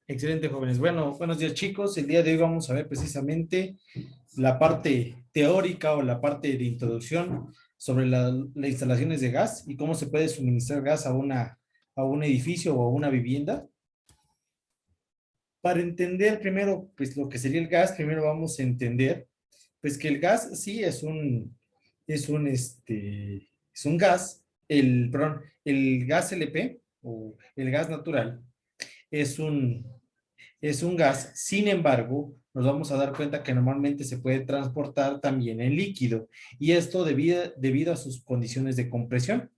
Excelente, jóvenes. Bueno, buenos días, chicos. El día de hoy vamos a ver precisamente la parte teórica o la parte de introducción sobre las instalaciones de gas y cómo se puede suministrar gas a un edificio o a una vivienda. Para entender primero, pues lo que sería el gas, primero vamos a entender, pues que el gas sí es un gas, perdón, el gas LP o el gas natural es un, es un gas. Sin embargo, nos vamos a dar cuenta que normalmente se puede transportar también en líquido, y esto debido a sus condiciones de compresión.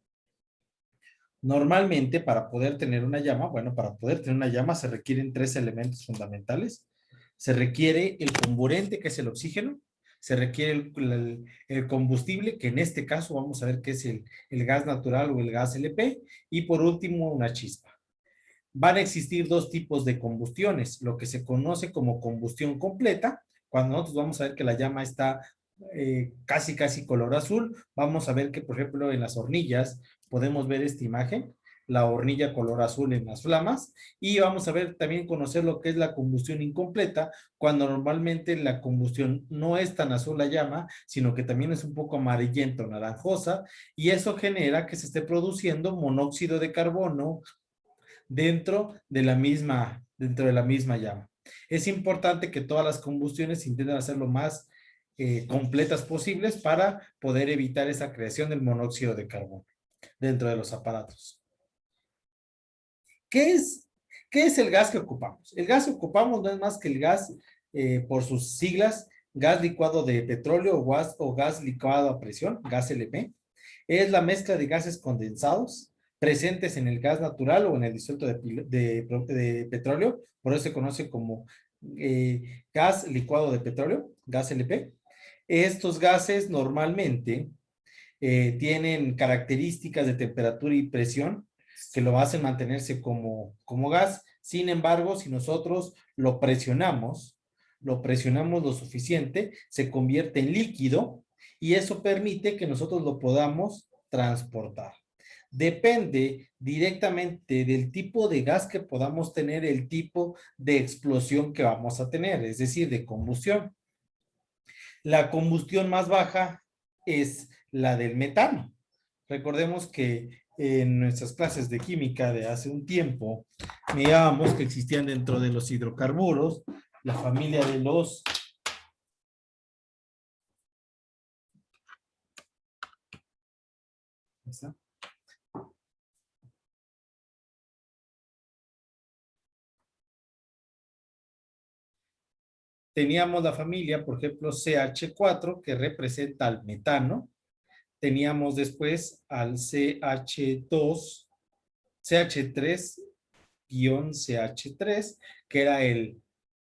Normalmente, para poder tener una llama, bueno, para poder tener una llama se requieren tres elementos fundamentales. Se requiere el comburente, que es el oxígeno. Se requiere el combustible, que en este caso vamos a ver que es el gas natural o el gas LP. Y por último, una chispa. Van a existir dos tipos de combustiones: lo que se conoce como combustión completa, cuando nosotros vamos a ver que la llama está casi color azul. Vamos a ver que, por ejemplo, en las hornillas podemos ver esta imagen, la hornilla color azul en las flamas. Y vamos a ver también, conocer lo que es la combustión incompleta, cuando normalmente la combustión no es tan azul la llama, sino que también es un poco amarillento, naranjosa, y eso genera que se esté produciendo monóxido de carbono dentro de la misma llama. Es importante que todas las combustiones se intenten hacer lo más completas posibles para poder evitar esa creación del monóxido de carbono dentro de los aparatos. ¿Qué es, ¿Qué es el gas que ocupamos? El gas que ocupamos no es más que el gas, por sus siglas, gas licuado de petróleo o gas licuado a presión, gas LP. Es la mezcla de gases condensados presentes en el gas natural o en el disuelto de petróleo. Por eso se conoce como gas licuado de petróleo, gas LP. Estos gases normalmente tienen características de temperatura y presión que lo hacen mantenerse como gas. Sin embargo, si nosotros lo presionamos lo suficiente, se convierte en líquido, y eso permite que nosotros lo podamos transportar. Depende directamente del tipo de gas que podamos tener, el tipo de explosión que vamos a tener, es decir, de combustión. La combustión más baja es la del metano. Recordemos que en nuestras clases de química de hace un tiempo, mirábamos que existían dentro de los hidrocarburos la familia de los teníamos la familia, por ejemplo, CH4, que representa al metano. Teníamos después al CH2, CH3-CH3, que era el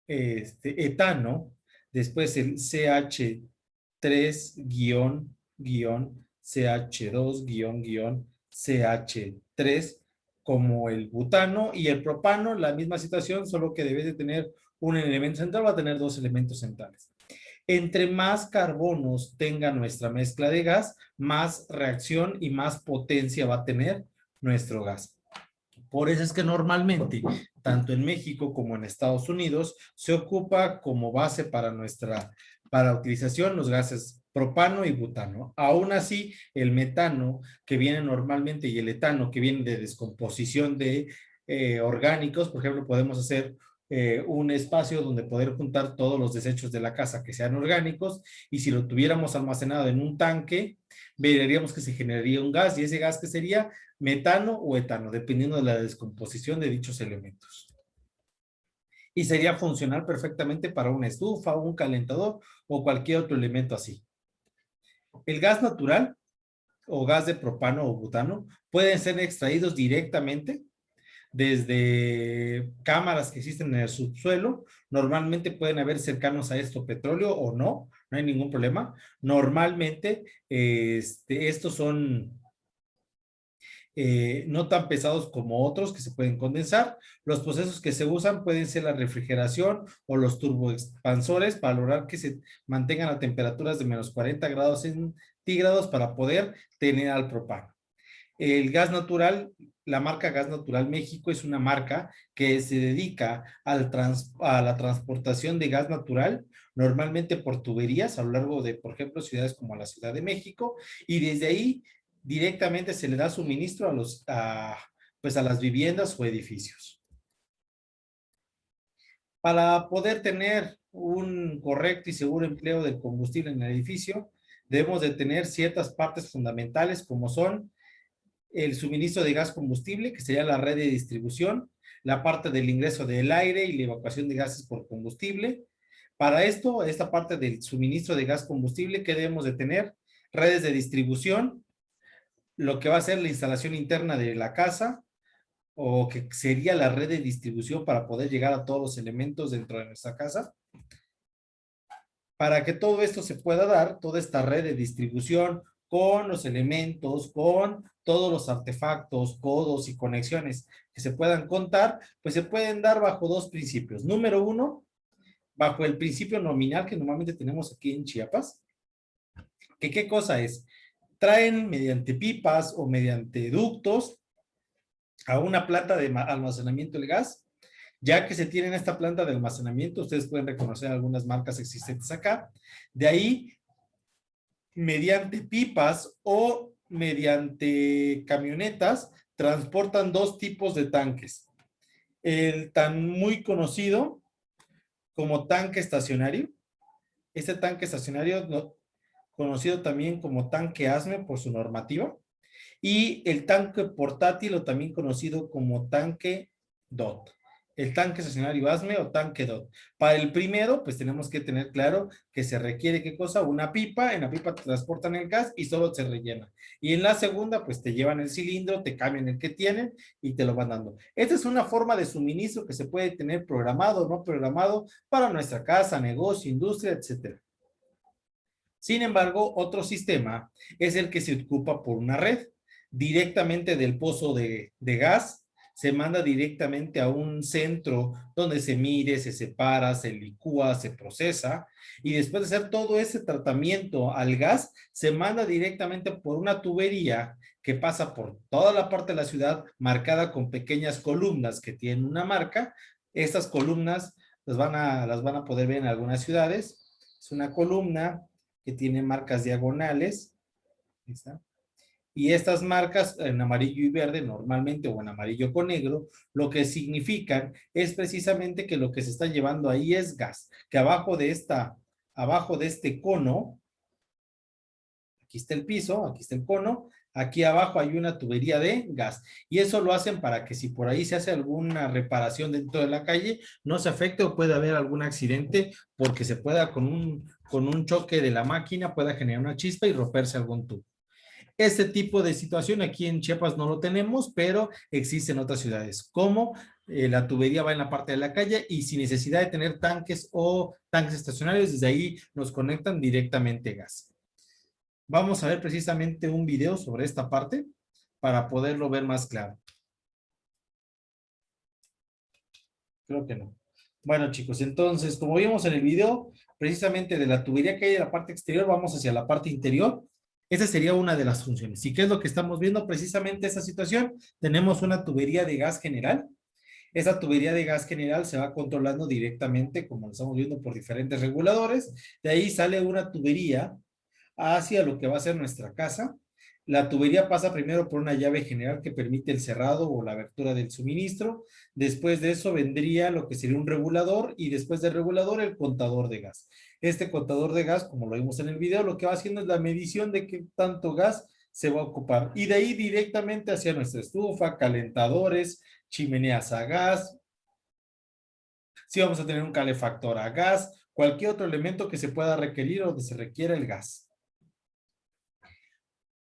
etano. Después el CH3-CH2-CH3 como el butano, y el propano, la misma situación, solo que debe de tener un elemento central, va a tener dos elementos centrales. Entre más carbonos tenga nuestra mezcla de gas, más reacción y más potencia va a tener nuestro gas. Por eso es que normalmente, tanto en México como en Estados Unidos, se ocupa como base para utilización los gases propano y butano. Aún así, el metano que viene normalmente y el etano que viene de descomposición de orgánicos, por ejemplo, podemos hacer un espacio donde poder juntar todos los desechos de la casa que sean orgánicos, y si lo tuviéramos almacenado en un tanque, veríamos que se generaría un gas, y ese gas que sería metano o etano, dependiendo de la descomposición de dichos elementos. Y sería funcional perfectamente para una estufa, un calentador o cualquier otro elemento así. El gas natural o gas de propano o butano pueden ser extraídos directamente desde cámaras que existen en el subsuelo. Normalmente pueden haber cercanos a esto petróleo o no, no hay ningún problema. Normalmente estos son no tan pesados como otros que se pueden condensar. Los procesos que se usan pueden ser la refrigeración o los turboexpansores, para lograr que se mantengan a temperaturas de menos 40 grados centígrados para poder tener al propano. El gas natural, la marca Gas Natural México es una marca que se dedica a la transportación de gas natural, normalmente por tuberías a lo largo de, por ejemplo, ciudades como la Ciudad de México, y desde ahí directamente se le da suministro pues a las viviendas o edificios. Para poder tener un correcto y seguro empleo del combustible en el edificio, debemos de tener ciertas partes fundamentales como son el suministro de gas combustible, que sería la red de distribución, la parte del ingreso del aire y la evacuación de gases por combustible. Para esto, esta parte del suministro de gas combustible, ¿qué debemos de tener? Redes de distribución, lo que va a ser la instalación interna de la casa, o que sería la red de distribución para poder llegar a todos los elementos dentro de nuestra casa. Para que todo esto se pueda dar, toda esta red de distribución con los elementos, con todos los artefactos, codos y conexiones que se puedan contar, pues se pueden dar bajo dos principios. Número uno, bajo el principio nominal que normalmente tenemos aquí en Chiapas, que ¿qué cosa es? Traen mediante pipas o mediante ductos a una planta de almacenamiento del gas. Ya que se tiene en esta planta de almacenamiento, ustedes pueden reconocer algunas marcas existentes acá. De ahí, mediante pipas o mediante camionetas, transportan dos tipos de tanques. El tan muy conocido como tanque estacionario. Este tanque estacionario, conocido también como tanque ASME por su normativa. Y el tanque portátil o también conocido como tanque DOT. El tanque estacionario ASME o tanque DOT. Para el primero, pues tenemos que tener claro que se requiere, ¿qué cosa? Una pipa, en la pipa te transportan el gas y solo se rellena. Y en la segunda, pues te llevan el cilindro, te cambian el que tienen y te lo van dando. Esta es una forma de suministro que se puede tener programado o no programado para nuestra casa, negocio, industria, etcétera. Sin embargo, otro sistema es el que se ocupa por una red. Directamente del pozo de gas, se manda directamente a un centro donde se mide, se separa, se licúa, se procesa y después de hacer todo ese tratamiento al gas, se manda directamente por una tubería que pasa por toda la parte de la ciudad marcada con pequeñas columnas que tienen una marca. Estas columnas las van a poder ver en algunas ciudades. Es una columna que tiene marcas diagonales. ¿Está? Y estas marcas en amarillo y verde normalmente o en amarillo con negro, lo que significan es precisamente que lo que se está llevando ahí es gas, que abajo de este cono, aquí está el piso, aquí está el cono, aquí abajo hay una tubería de gas y eso lo hacen para que si por ahí se hace alguna reparación dentro de la calle, no se afecte o pueda haber algún accidente porque se pueda con un choque de la máquina pueda generar una chispa y romperse algún tubo. Este tipo de situación aquí en Chiapas no lo tenemos, pero existe en otras ciudades, como la tubería va en la parte de la calle y sin necesidad de tener tanques o tanques estacionarios, desde ahí nos conectan directamente gas. Vamos a ver precisamente un video sobre esta parte para poderlo ver más claro. Creo que no. Bueno, chicos, entonces, como vimos en el video, precisamente de la tubería que hay en la parte exterior, vamos hacia la parte interior. Esa sería una de las funciones. ¿Y qué es lo que estamos viendo? Precisamente esa situación. Tenemos una tubería de gas general. Esa tubería de gas general se va controlando directamente, como lo estamos viendo, por diferentes reguladores. De ahí sale una tubería hacia lo que va a ser nuestra casa. La tubería pasa primero por una llave general que permite el cerrado o la abertura del suministro. Después de eso vendría lo que sería un regulador y después del regulador el contador de gas. Este contador de gas, como lo vimos en el video, lo que va haciendo es la medición de qué tanto gas se va a ocupar. Y de ahí directamente hacia nuestra estufa, calentadores, chimeneas a gas. Si vamos a tener un calefactor a gas, cualquier otro elemento que se pueda requerir o donde se requiera el gas.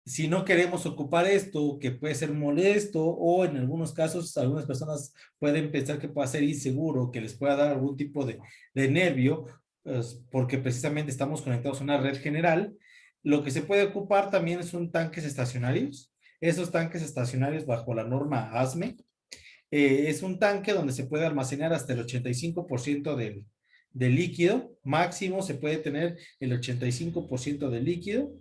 Si no queremos ocupar esto, que puede ser molesto o en algunos casos algunas personas pueden pensar que pueda ser inseguro, que les pueda dar algún tipo de nervio, pues, porque precisamente estamos conectados a una red general, lo que se puede ocupar también son tanques estacionarios. Esos tanques estacionarios bajo la norma ASME, es un tanque donde se puede almacenar hasta el 85% del líquido, máximo se puede tener el 85% del líquido.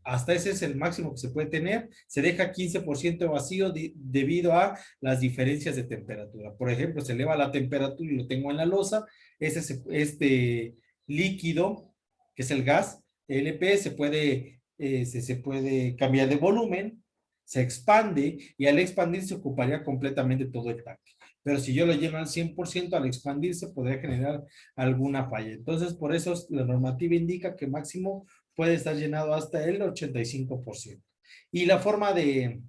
hasta ese es el máximo que se puede tener. Se deja 15% vacío debido a las diferencias de temperatura. Por ejemplo, se eleva la temperatura y lo tengo en la losa. Este líquido, que es el gas, LP, se puede cambiar de volumen, se expande y al expandir se ocuparía completamente todo el tanque. Pero si yo lo lleno al 100%, al expandirse podría generar alguna falla. Entonces, por eso la normativa indica que máximo puede estar llenado hasta el 85%. Y la forma de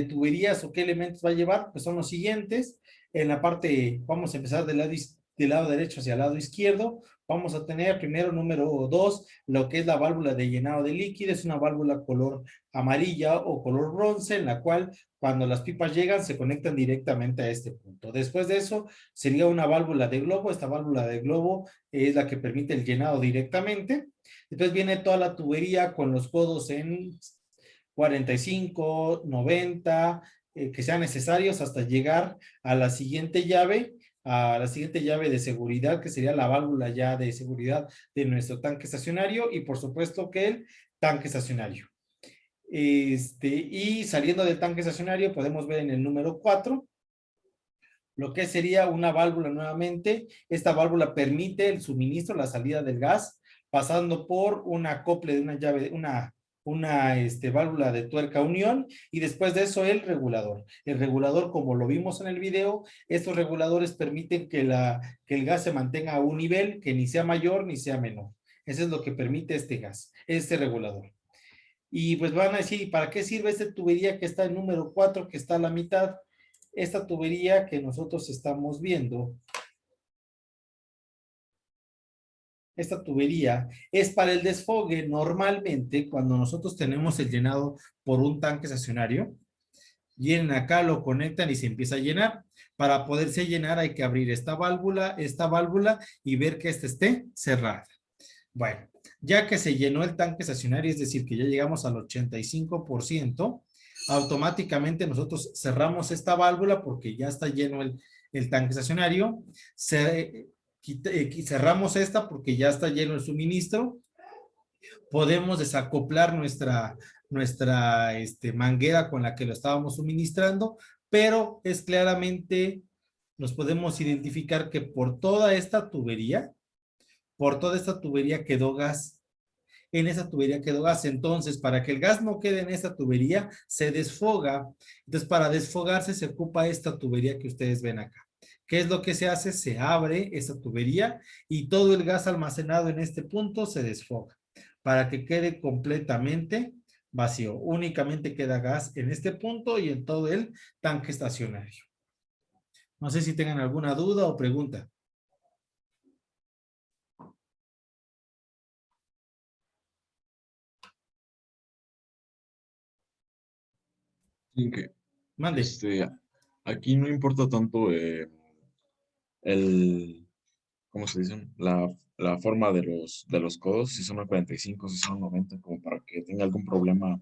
tuberías o qué elementos va a llevar, pues son los siguientes. En la parte, vamos a empezar del lado derecho hacia el lado izquierdo. Vamos a tener primero, número 2, lo que es la válvula de llenado de líquido. Es una válvula color amarilla o color bronce, en la cual cuando las pipas llegan se conectan directamente a este punto. Después de eso sería una válvula de globo. Esta válvula de globo es la que permite el llenado directamente. Después viene toda la tubería con los codos en 45, 90, que sean necesarios hasta llegar a la siguiente llave de seguridad, que sería la válvula ya de seguridad de nuestro tanque estacionario y por supuesto que el tanque estacionario. Y saliendo del tanque estacionario podemos ver en el número 4 lo que sería una válvula nuevamente. Esta válvula permite el suministro, la salida del gas, pasando por un acople de una llave, una válvula de tuerca unión y después de eso el regulador. El regulador, como lo vimos en el video, estos reguladores permiten que el gas se mantenga a un nivel que ni sea mayor ni sea menor. Eso es lo que permite este gas, este regulador. Y pues van a decir, ¿para qué sirve esta tubería que está en número 4, que está a la mitad? Esta tubería que nosotros estamos viendo, esta tubería es para el desfogue. Normalmente, cuando nosotros tenemos el llenado por un tanque estacionario, vienen acá, lo conectan y se empieza a llenar. Para poderse llenar hay que abrir esta válvula y ver que esta esté cerrada. Bueno, ya que se llenó el tanque estacionario, es decir, que ya llegamos al 85%, automáticamente nosotros cerramos esta válvula porque ya está lleno el tanque estacionario. Cerramos esta porque ya está lleno el suministro. Podemos desacoplar nuestra manguera con la que lo estábamos suministrando, pero es claramente, nos podemos identificar que por toda esta tubería quedó gas. En esa tubería quedó gas. Entonces, para que el gas no quede en esta tubería, se desfoga. Entonces, para desfogarse se ocupa esta tubería que ustedes ven acá. ¿Qué es lo que se hace? Se abre esta tubería y todo el gas almacenado en este punto se desfoga para que quede completamente vacío. Únicamente queda gas en este punto y en todo el tanque estacionario. No sé si tengan alguna duda o pregunta. Sí, que Mande. aquí no importa tanto el, ¿cómo se dice? La forma de los codos, si son a 45, si son a 90, como para que tenga algún problema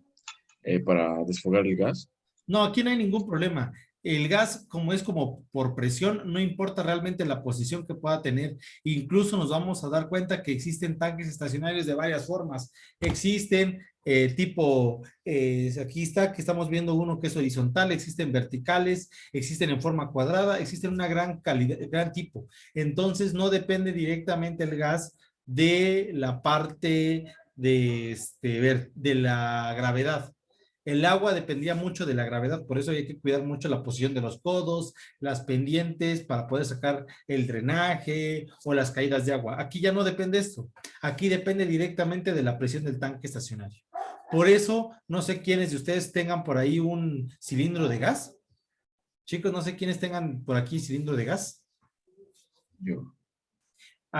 para desfogar el gas. No, aquí no hay ningún problema. El gas, como es como por presión, no importa realmente la posición que pueda tener. Incluso nos vamos a dar cuenta que existen tanques estacionarios de varias formas. Existen aquí está, que estamos viendo uno que es horizontal, existen verticales, existen en forma cuadrada, existen una gran calidad, gran tipo. Entonces, no depende directamente el gas de la parte de la gravedad. El agua dependía mucho de la gravedad, por eso hay que cuidar mucho la posición de los codos, las pendientes para poder sacar el drenaje o las caídas de agua. Aquí ya no depende esto. Aquí depende directamente de la presión del tanque estacionario. Por eso, no sé quiénes de ustedes tengan por ahí un cilindro de gas. Chicos, no sé quiénes tengan por aquí cilindro de gas. Yo,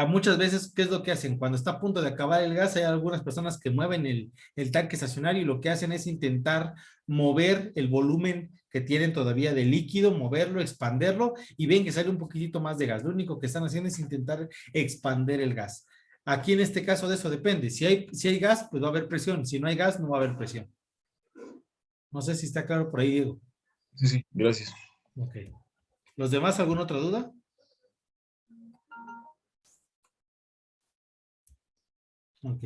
Muchas veces, ¿qué es lo que hacen? Cuando está a punto de acabar el gas, hay algunas personas que mueven el tanque estacionario y lo que hacen es intentar mover el volumen que tienen todavía de líquido, moverlo, expanderlo y ven que sale un poquitito más de gas. Lo único que están haciendo es intentar expander el gas. Aquí en este caso de eso depende. Si hay gas, pues va a haber presión. Si no hay gas, no va a haber presión. No sé si está claro por ahí, Diego. sí, sí, gracias. Ok. ¿Los demás, alguna otra duda? Ok.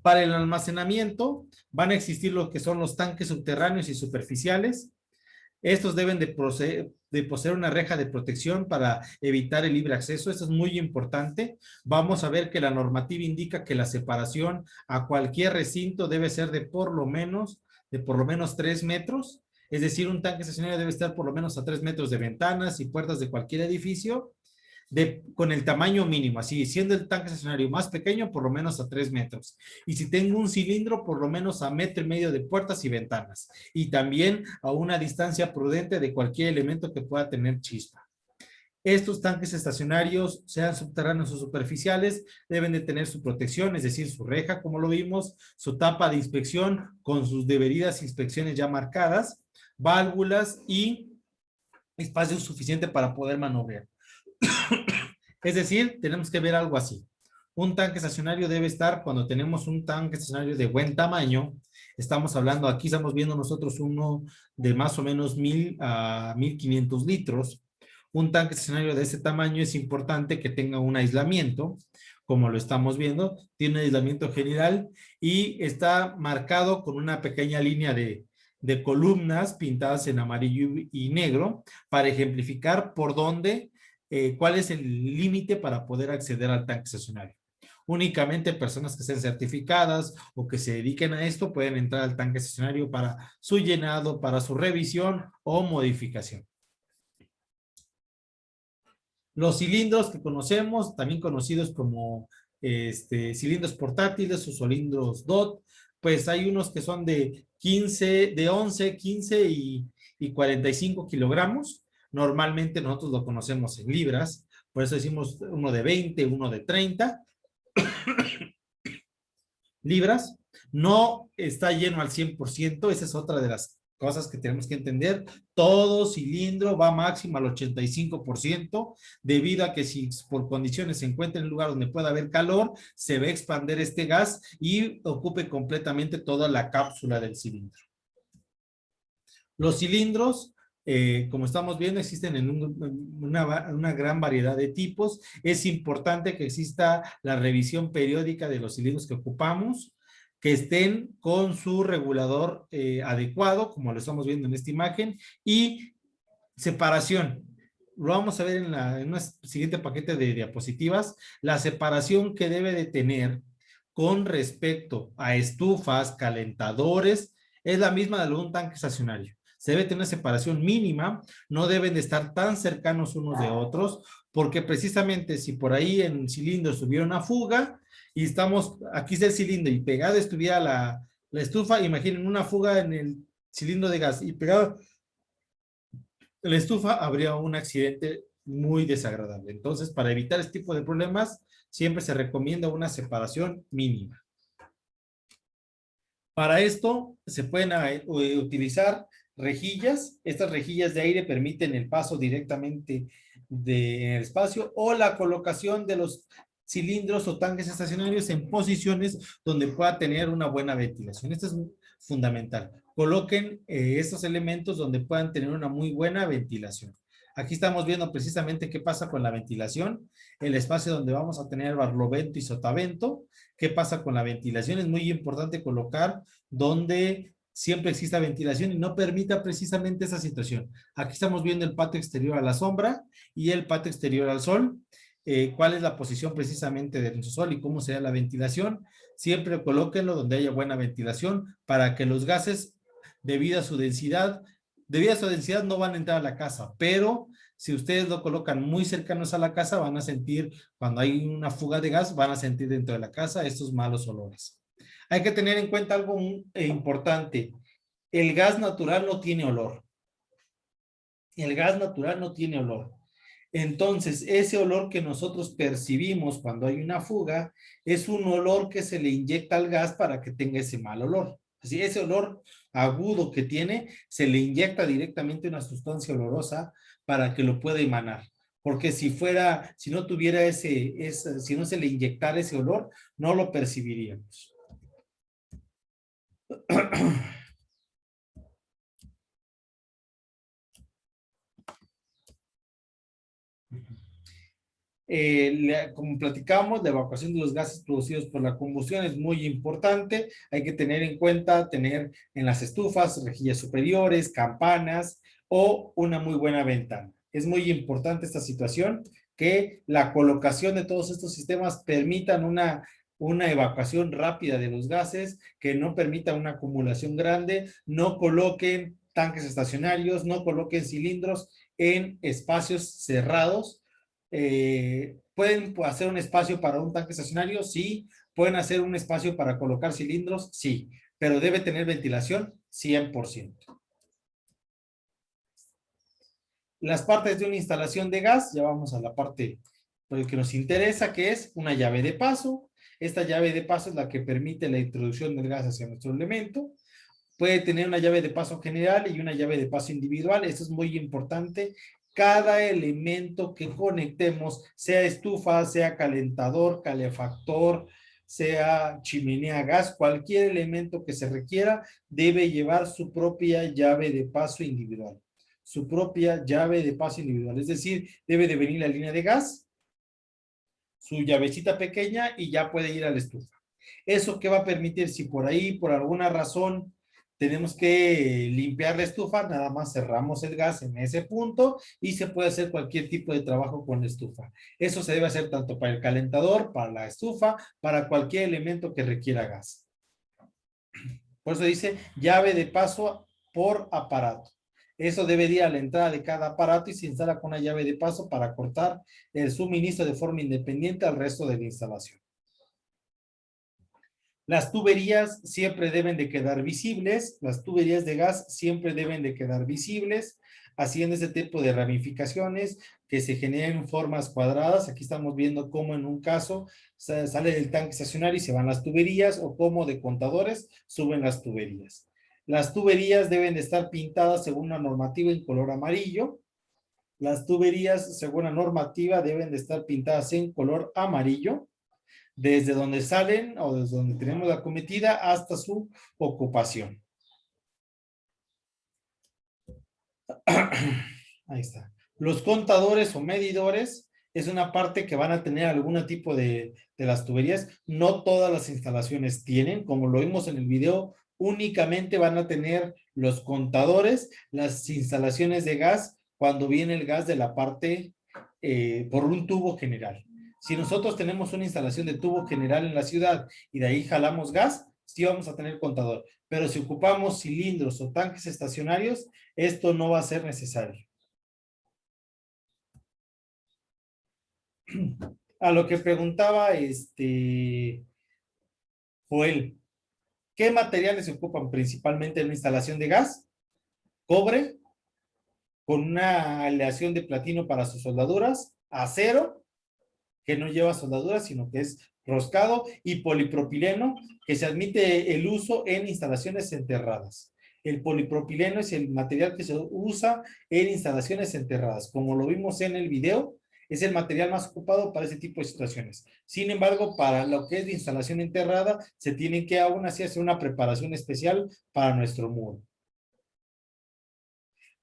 Para el almacenamiento van a existir lo que son los tanques subterráneos y superficiales. Estos deben de poseer una reja de protección para evitar el libre acceso. Esto es muy importante. Vamos a ver que la normativa indica que la separación a cualquier recinto debe ser de por lo menos 3 metros. Es decir, un tanque estacionario debe estar por lo menos a 3 metros de ventanas y puertas de cualquier edificio con el tamaño mínimo, así siendo el tanque estacionario más pequeño, por lo menos a 3 metros. Y si tengo un cilindro, por lo menos a 1,5 metros de puertas y ventanas. Y también a una distancia prudente de cualquier elemento que pueda tener chispa. Estos tanques estacionarios, sean subterráneos o superficiales, deben de tener su protección, es decir, su reja, como lo vimos, su tapa de inspección con sus debidas inspecciones ya marcadas, válvulas y espacio suficiente para poder maniobrar. Es decir, tenemos que ver algo así. Un tanque estacionario debe estar, cuando tenemos un tanque estacionario de buen tamaño, estamos hablando, aquí estamos viendo nosotros uno de más o menos 1,000 a 1,500 litros. Un tanque estacionario de ese tamaño es importante que tenga un aislamiento, como lo estamos viendo, tiene un aislamiento general y está marcado con una pequeña línea de columnas pintadas en amarillo y negro para ejemplificar por dónde cuál es el límite para poder acceder al tanque estacionario. Únicamente personas que sean certificadas o que se dediquen a esto pueden entrar al tanque estacionario para su llenado, para su revisión o modificación. Los cilindros que conocemos, también conocidos como cilindros portátiles o cilindros DOT, pues hay unos que son de 11, 15 y 45 kilogramos. Normalmente nosotros lo conocemos en libras, por eso decimos uno de 20, uno de 30 libras. No está lleno al 100%, esa es otra de las cosas que tenemos que entender. Todo cilindro va máximo al 85%, debido a que si por condiciones se encuentra en un lugar donde pueda haber calor, se va a expandir este gas y ocupe completamente toda la cápsula del cilindro. Los cilindros, como estamos viendo, existen en una gran variedad de tipos. Es importante que exista la revisión periódica de los cilindros que ocupamos, que estén con su regulador adecuado, como lo estamos viendo en esta imagen, y separación. Lo vamos a ver en un siguiente paquete de diapositivas, la separación que debe de tener con respecto a estufas, calentadores, es la misma de un tanque estacionario. Se debe tener una separación mínima, no deben de estar tan cercanos unos de otros, porque precisamente si por ahí en el cilindro estuviera una fuga y estamos, aquí está el cilindro y pegado estuviera la estufa, imaginen una fuga en el cilindro de gas y pegado la estufa, habría un accidente muy desagradable. Entonces, para evitar este tipo de problemas, siempre se recomienda una separación mínima. Para esto se pueden utilizar rejillas. Estas rejillas de aire permiten el paso directamente del espacio o la colocación de los cilindros o tanques estacionarios en posiciones donde pueda tener una buena ventilación. Esto es fundamental. Coloquen estos elementos donde puedan tener una muy buena ventilación. Aquí estamos viendo precisamente qué pasa con la ventilación, el espacio donde vamos a tener barlovento y sotavento. ¿Qué pasa con la ventilación? Es muy importante colocar donde siempre exista ventilación y no permita precisamente esa situación. Aquí estamos viendo el patio exterior a la sombra y el patio exterior al sol. ¿Cuál es la posición precisamente del sol y cómo será la ventilación? Siempre colóquenlo donde haya buena ventilación para que los gases, debido a su densidad no van a entrar a la casa, pero si ustedes lo colocan muy cercanos a la casa, van a sentir, cuando hay una fuga de gas, van a sentir dentro de la casa estos malos olores. Hay que tener en cuenta algo importante. El gas natural no tiene olor. El gas natural no tiene olor. Entonces, ese olor que nosotros percibimos cuando hay una fuga es un olor que se le inyecta al gas para que tenga ese mal olor. Así, ese olor agudo que tiene, se le inyecta directamente una sustancia olorosa para que lo pueda emanar. Porque si no tuviera si no se le inyectara ese olor, no lo percibiríamos. Como platicamos, la evacuación de los gases producidos por la combustión es muy importante. Hay que tener en cuenta tener en las estufas rejillas superiores, campanas o una muy buena ventana. Es muy importante esta situación, que la colocación de todos estos sistemas permitan una evacuación rápida de los gases, que no permita una acumulación grande, no coloquen tanques estacionarios, no coloquen cilindros en espacios cerrados. ¿Pueden hacer un espacio para un tanque estacionario? Sí. ¿Pueden hacer un espacio para colocar cilindros? Sí, pero debe tener ventilación 100%. Las partes de una instalación de gas, ya vamos a la parte que nos interesa, que es una llave de paso. Esta llave de paso es la que permite la introducción del gas hacia nuestro elemento. Puede tener una llave de paso general y una llave de paso individual. Esto es muy importante. Cada elemento que conectemos, sea estufa, sea calentador, calefactor, sea chimenea a gas, cualquier elemento que se requiera, debe llevar su propia llave de paso individual. Su propia llave de paso individual. Es decir, debe de venir la línea de gas, su llavecita pequeña y ya puede ir a la estufa. ¿Eso qué va a permitir? Si por ahí, por alguna razón, tenemos que limpiar la estufa, nada más cerramos el gas en ese punto y se puede hacer cualquier tipo de trabajo con la estufa. Eso se debe hacer tanto para el calentador, para la estufa, para cualquier elemento que requiera gas. Por eso dice llave de paso por aparato. Eso debe ir a la entrada de cada aparato y se instala con una llave de paso para cortar el suministro de forma independiente al resto de la instalación. Las tuberías siempre deben de quedar visibles, las tuberías de gas siempre deben de quedar visibles, haciendo ese tipo de ramificaciones que se generen formas cuadradas. Aquí estamos viendo cómo en un caso sale del tanque estacionario y se van las tuberías, o cómo de contadores suben las tuberías. Las tuberías deben de estar pintadas según una normativa en color amarillo. Las tuberías, según la normativa, deben de estar pintadas en color amarillo, desde donde salen o desde donde tenemos la cometida hasta su ocupación. Ahí está. Los contadores o medidores es una parte que van a tener algún tipo de las tuberías. No todas las instalaciones tienen, como lo vimos en el video, únicamente van a tener los contadores, las instalaciones de gas, cuando viene el gas de la parte por un tubo general. Si nosotros tenemos una instalación de tubo general en la ciudad y de ahí jalamos gas, sí vamos a tener contador. Pero si ocupamos cilindros o tanques estacionarios, esto no va a ser necesario. A lo que preguntaba Joel, ¿qué materiales se ocupan principalmente en la instalación de gas? Cobre, con una aleación de platino para sus soldaduras, acero, que no lleva soldaduras, sino que es roscado, y polipropileno, que se admite el uso en instalaciones enterradas. El polipropileno es el material que se usa en instalaciones enterradas. Como lo vimos en el video, es el material más ocupado para ese tipo de situaciones. Sin embargo, para lo que es de instalación enterrada, se tiene que aún así hacer una preparación especial para nuestro muro.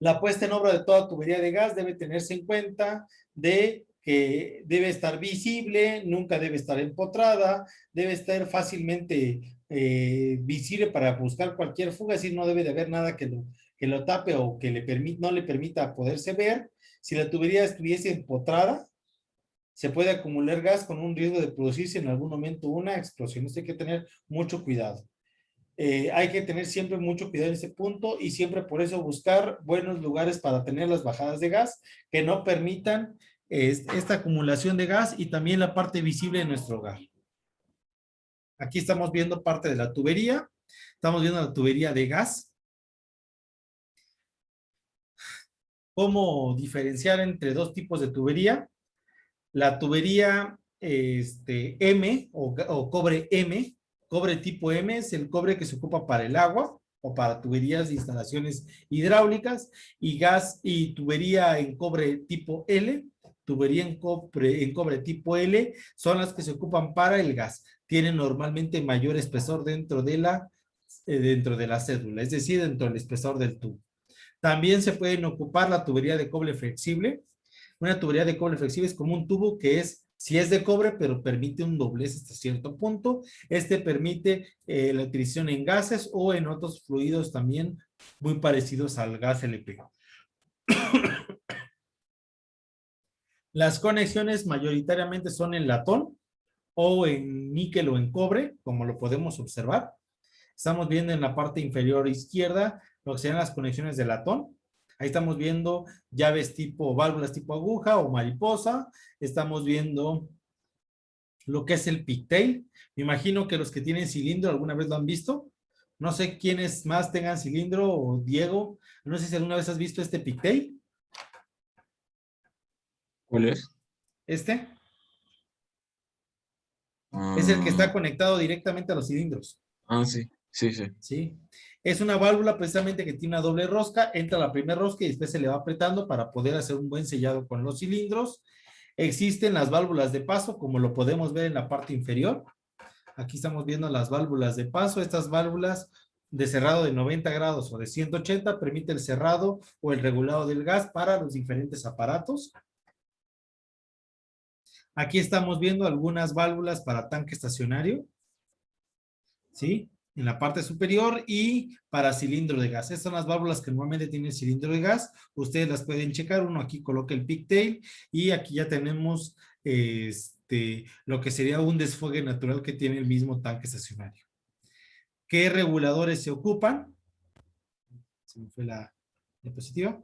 La puesta en obra de toda tubería de gas debe tenerse en cuenta de que debe estar visible, nunca debe estar empotrada, debe estar fácilmente visible para buscar cualquier fuga, es decir, no debe de haber nada que lo tape o que no le permita poderse ver. Si la tubería estuviese empotrada, se puede acumular gas con un riesgo de producirse en algún momento una explosión. Esto hay que tener mucho cuidado. Hay que tener siempre mucho cuidado en ese punto y siempre por eso buscar buenos lugares para tener las bajadas de gas que no permitan esta acumulación de gas y también la parte visible de nuestro hogar. Aquí estamos viendo parte de la tubería. Estamos viendo la tubería de gas. ¿Cómo diferenciar entre dos tipos de tubería? La tubería M o cobre M. Cobre tipo M es el cobre que se ocupa para el agua o para tuberías de instalaciones hidráulicas, y gas y tubería en cobre tipo L, tubería en cobre tipo L son las que se ocupan para el gas. Tienen normalmente mayor espesor dentro de la cédula, es decir, dentro del espesor del tubo. También se pueden ocupar la tubería de cobre flexible. Una tubería de cobre flexible es como un tubo que es, sí es de cobre, pero permite un doblez hasta cierto punto. Este permite la utilización en gases o en otros fluidos también muy parecidos al gas LP. Las conexiones mayoritariamente son en latón o en níquel o en cobre, como lo podemos observar. Estamos viendo en la parte inferior izquierda lo que serían las conexiones de latón. Ahí estamos viendo llaves tipo, válvulas tipo aguja o mariposa. Estamos viendo lo que es el pigtail. Me imagino que los que tienen cilindro alguna vez lo han visto. No sé quiénes más tengan cilindro o Diego. No sé si alguna vez has visto este pigtail. ¿Cuál es? Este es el que Ah, está conectado directamente a los cilindros. sí, sí, sí. ¿Sí? Es una válvula precisamente que tiene una doble rosca, entra la primera rosca y después se le va apretando para poder hacer un buen sellado con los cilindros. Existen las válvulas de paso, como lo podemos ver en la parte inferior. Aquí estamos viendo las válvulas de paso. Estas válvulas de cerrado de 90 grados o de 180 permite el cerrado o el regulado del gas para los diferentes aparatos. Aquí estamos viendo algunas válvulas para tanque estacionario. ¿Sí? En la parte superior y para cilindro de gas. Estas son las válvulas que normalmente tienen cilindro de gas. Ustedes las pueden checar. Uno aquí coloca el pigtail y aquí ya tenemos lo que sería un desfogue natural que tiene el mismo tanque estacionario. ¿Qué reguladores se ocupan? Se me fue la diapositiva.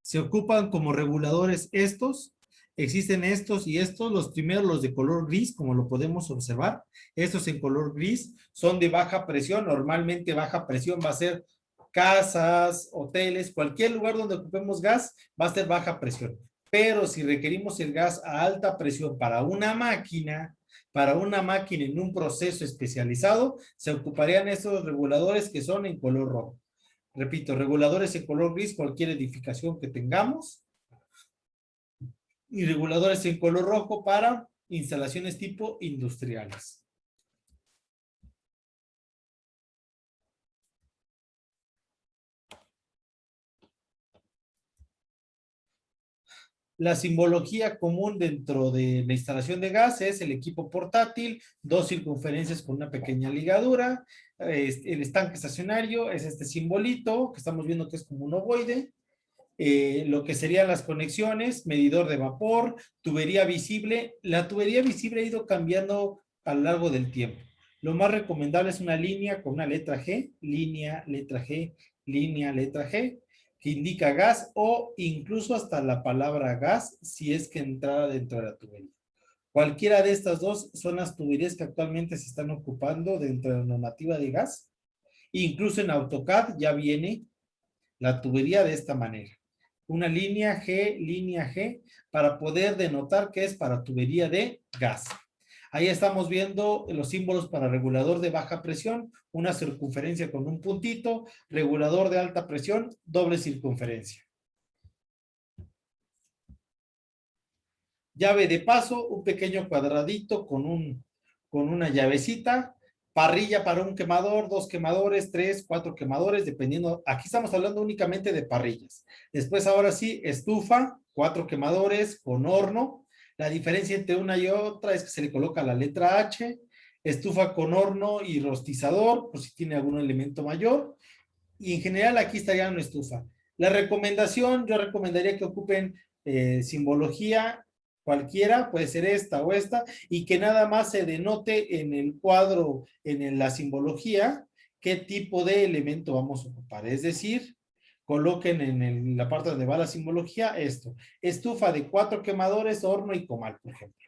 Se ocupan como reguladores estos. Existen estos y estos, los primeros, los de color gris, como lo podemos observar. Estos en color gris son de baja presión. Normalmente baja presión va a ser casas, hoteles, cualquier lugar donde ocupemos gas va a ser baja presión. Pero si requerimos el gas a alta presión para una máquina en un proceso especializado, se ocuparían estos reguladores que son en color rojo. Repito, reguladores en color gris, cualquier edificación que tengamos. Y reguladores en color rojo para instalaciones tipo industriales. La simbología común dentro de la instalación de gas es el equipo portátil, dos circunferencias con una pequeña ligadura, el estanque estacionario es este simbolito que estamos viendo que es como un ovoide, lo que serían las conexiones, medidor de vapor, tubería visible. La tubería visible ha ido cambiando a lo largo del tiempo. Lo más recomendable es una línea con una letra G, línea, letra G, línea, letra G, que indica gas o incluso hasta la palabra gas si es que entrara dentro de la tubería. Cualquiera de estas dos son las tuberías que actualmente se están ocupando dentro de la normativa de gas. Incluso en AutoCAD ya viene la tubería de esta manera. Una línea G, para poder denotar que es para tubería de gas. Ahí estamos viendo los símbolos para regulador de baja presión, una circunferencia con un puntito, regulador de alta presión, doble circunferencia. Llave de paso, un pequeño cuadradito con una llavecita, parrilla para un quemador, dos quemadores, tres, cuatro quemadores, dependiendo. Aquí estamos hablando únicamente de parrillas. Después, ahora sí, estufa, cuatro quemadores con horno. La diferencia entre una y otra es que se le coloca la letra H, estufa con horno y rostizador, por si tiene algún elemento mayor. Y en general aquí estaría una estufa. La recomendación, yo recomendaría que ocupen simbología cualquiera, puede ser esta o esta, y que nada más se denote en el cuadro, la simbología, qué tipo de elemento vamos a ocupar. Es decir, coloquen en la parte donde va la simbología esto. Estufa de 4 quemadores, horno y comal, por ejemplo.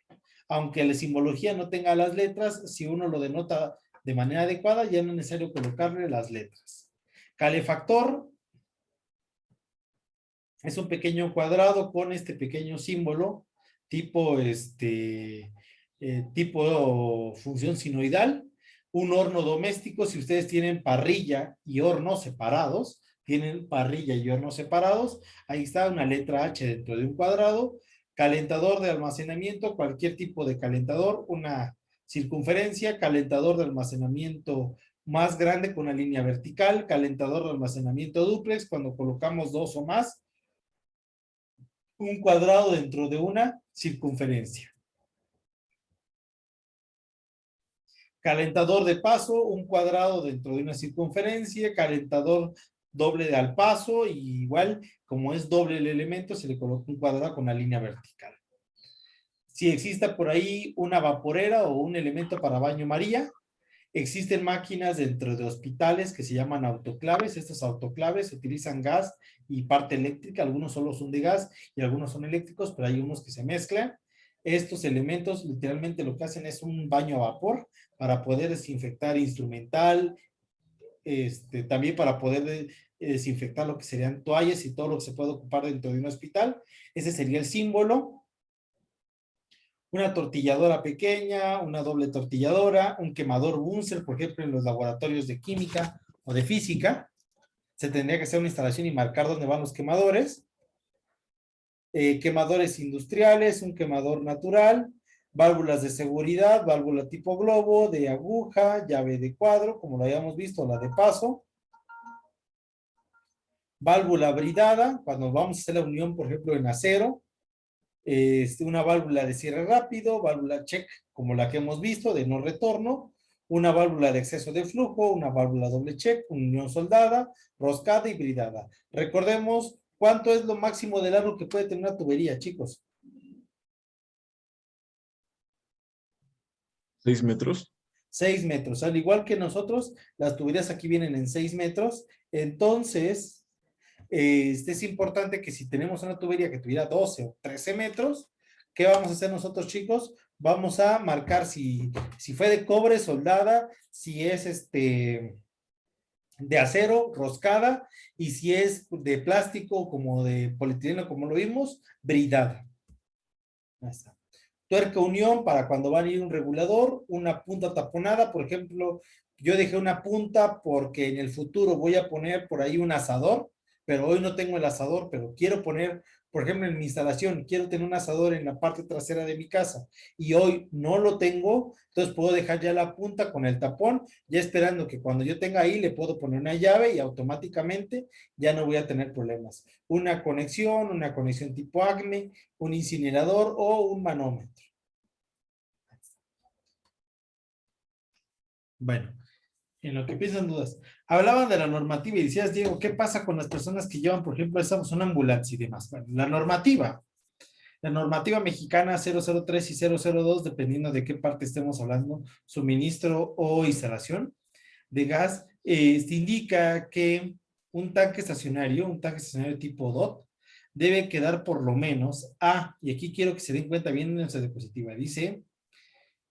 Aunque la simbología no tenga las letras, si uno lo denota de manera adecuada, ya no es necesario colocarle las letras. Calefactor es un pequeño cuadrado con este pequeño símbolo tipo tipo función sinoidal. Un horno doméstico, si ustedes tienen parrilla y horno separados, tienen parrilla y horno separados, ahí está una letra H dentro de un cuadrado. Calentador de almacenamiento, cualquier tipo de calentador, una circunferencia, calentador de almacenamiento más grande con una línea vertical, calentador de almacenamiento dúplex, cuando colocamos dos o más, un cuadrado dentro de una circunferencia. Calentador de paso, un cuadrado dentro de una circunferencia, calentador doble al paso, y igual, como es doble el elemento, se le coloca un cuadrado con una línea vertical. Si existe por ahí una vaporera o un elemento para baño María, existen máquinas dentro de hospitales que se llaman autoclaves. Estos autoclaves utilizan gas y parte eléctrica. Algunos solo son de gas y algunos son eléctricos, pero hay unos que se mezclan. Estos elementos literalmente lo que hacen es un baño a vapor para poder desinfectar instrumental, también para poder desinfectar lo que serían toallas y todo lo que se puede ocupar dentro de un hospital. Ese sería el símbolo. Una tortilladora pequeña, una doble tortilladora, un quemador Bunsen, por ejemplo, en los laboratorios de química o de física. Se tendría que hacer una instalación y marcar dónde van los quemadores. Quemadores industriales, un quemador natural, válvulas de seguridad, válvula tipo globo, de aguja, llave de cuadro, como lo habíamos visto, la de paso. Válvula bridada, cuando vamos a hacer la unión, por ejemplo, en acero. Una válvula de cierre rápido, válvula check, como la que hemos visto, de no retorno, una válvula de exceso de flujo, una válvula doble check, unión soldada, roscada y bridada. Recordemos cuánto es lo máximo de largo que puede tener una tubería, chicos. 6 metros. 6 metros. Al igual que nosotros, las tuberías aquí vienen en 6 metros. Entonces, es importante que si tenemos una tubería que tuviera 12 o 13 metros, ¿qué vamos a hacer nosotros, chicos? Vamos a marcar si fue de cobre, soldada, si es de acero, roscada, y si es de plástico, como de polietileno, como lo vimos, bridada. Ahí está. Tuerca unión para cuando va a ir un regulador, una punta taponada, por ejemplo, yo dejé una punta porque en el futuro voy a poner por ahí un asador, pero hoy no tengo el asador, pero quiero poner, por ejemplo, en mi instalación, quiero tener un asador en la parte trasera de mi casa y hoy no lo tengo, entonces puedo dejar ya la punta con el tapón, ya esperando que cuando yo tenga ahí le puedo poner una llave y automáticamente ya no voy a tener problemas. Una conexión tipo ACME, un incinerador o un manómetro. Bueno, en lo que piensan dudas. Hablaban de la normativa y decías, Diego, ¿qué pasa con las personas que llevan, por ejemplo, una ambulancia y demás? Bueno, la normativa mexicana 003 y 002, dependiendo de qué parte estemos hablando, suministro o instalación de gas, indica que un tanque estacionario tipo DOT, debe quedar por lo menos y aquí quiero que se den cuenta bien en nuestra diapositiva, dice,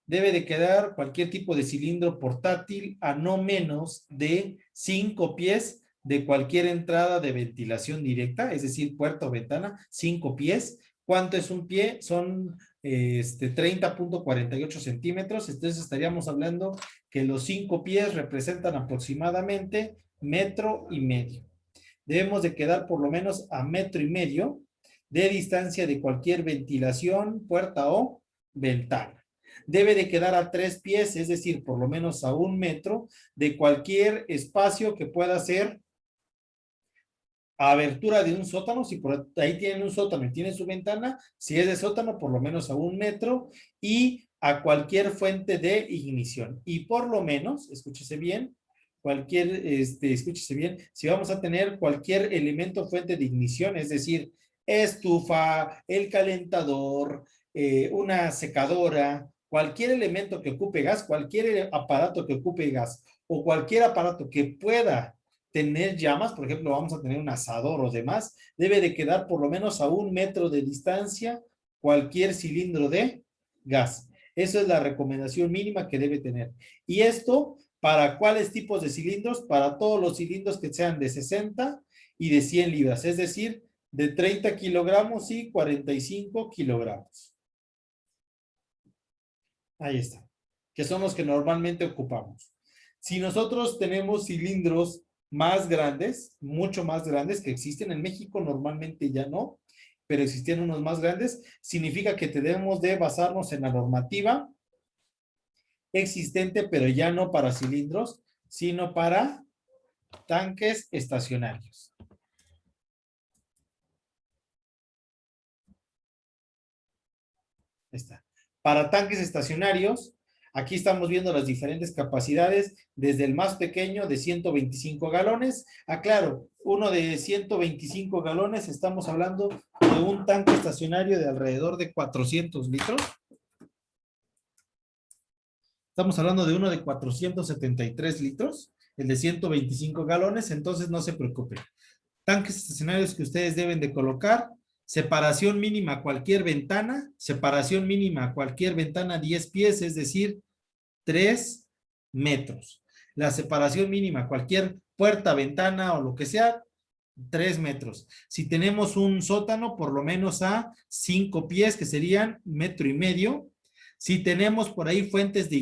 debe de quedar cualquier tipo de cilindro portátil a no menos de 5 pies de cualquier entrada de ventilación directa, es decir, puerta o ventana, 5 pies. ¿Cuánto es un pie? Son 30.48 centímetros, entonces estaríamos hablando que los 5 pies representan aproximadamente 1,5 metros. Debemos de quedar por lo menos a 1,5 metros de distancia de cualquier ventilación, puerta o ventana. Debe de quedar a 3 pies, es decir, por lo menos a 1 metro de cualquier espacio que pueda ser abertura de un sótano. Si por ahí tienen un sótano y tienen su ventana, si es de sótano, por lo menos a 1 metro y a cualquier fuente de ignición. Y por lo menos, escúchese bien, escúchese bien, si vamos a tener cualquier elemento fuente de ignición, es decir, estufa, el calentador, una secadora, cualquier elemento que ocupe gas, cualquier aparato que ocupe gas o cualquier aparato que pueda tener llamas, por ejemplo, vamos a tener un asador o demás, debe de quedar por lo menos a 1 metro de distancia cualquier cilindro de gas. Eso es la recomendación mínima que debe tener. Y esto, ¿para cuáles tipos de cilindros? Para todos los cilindros que sean de 60 y de 100 libras, es decir, de 30 kilogramos y 45 kilogramos. Ahí está, que son los que normalmente ocupamos. Si nosotros tenemos cilindros más grandes, mucho más grandes, que existen en México, normalmente ya no, pero existían unos más grandes, significa que debemos de basarnos en la normativa existente, pero ya no para cilindros, sino para tanques estacionarios. Ahí está. Para tanques estacionarios, aquí estamos viendo las diferentes capacidades, desde el más pequeño de 125 galones. Claro, uno de 125 galones, estamos hablando de un tanque estacionario de alrededor de 400 litros. Estamos hablando de uno de 473 litros, el de 125 galones, entonces no se preocupen. Tanques estacionarios que ustedes deben de colocar: separación mínima a cualquier ventana, separación mínima a cualquier ventana 10 pies, es decir, 3 metros. La separación mínima a cualquier puerta, ventana o lo que sea, 3 metros. Si tenemos un sótano, por lo menos a 5 pies, que serían 1,5 metros. Si tenemos por ahí fuentes de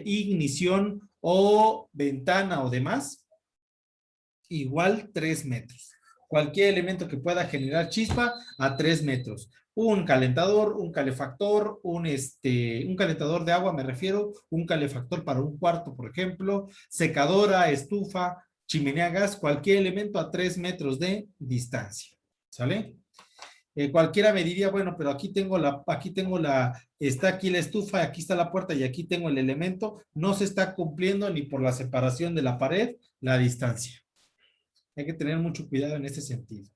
ignición o ventana o demás, igual 3 metros. Cualquier elemento que pueda generar chispa a 3 metros. Un calentador, un calefactor, un calentador de agua, me refiero, un calefactor para un cuarto, por ejemplo, secadora, estufa, chimenea a gas, cualquier elemento a 3 metros de distancia. ¿Sale? Cualquiera me diría, bueno, pero está aquí la estufa, aquí está la puerta y aquí tengo el elemento. No se está cumpliendo ni por la separación de la pared, la distancia. Hay que tener mucho cuidado en este sentido.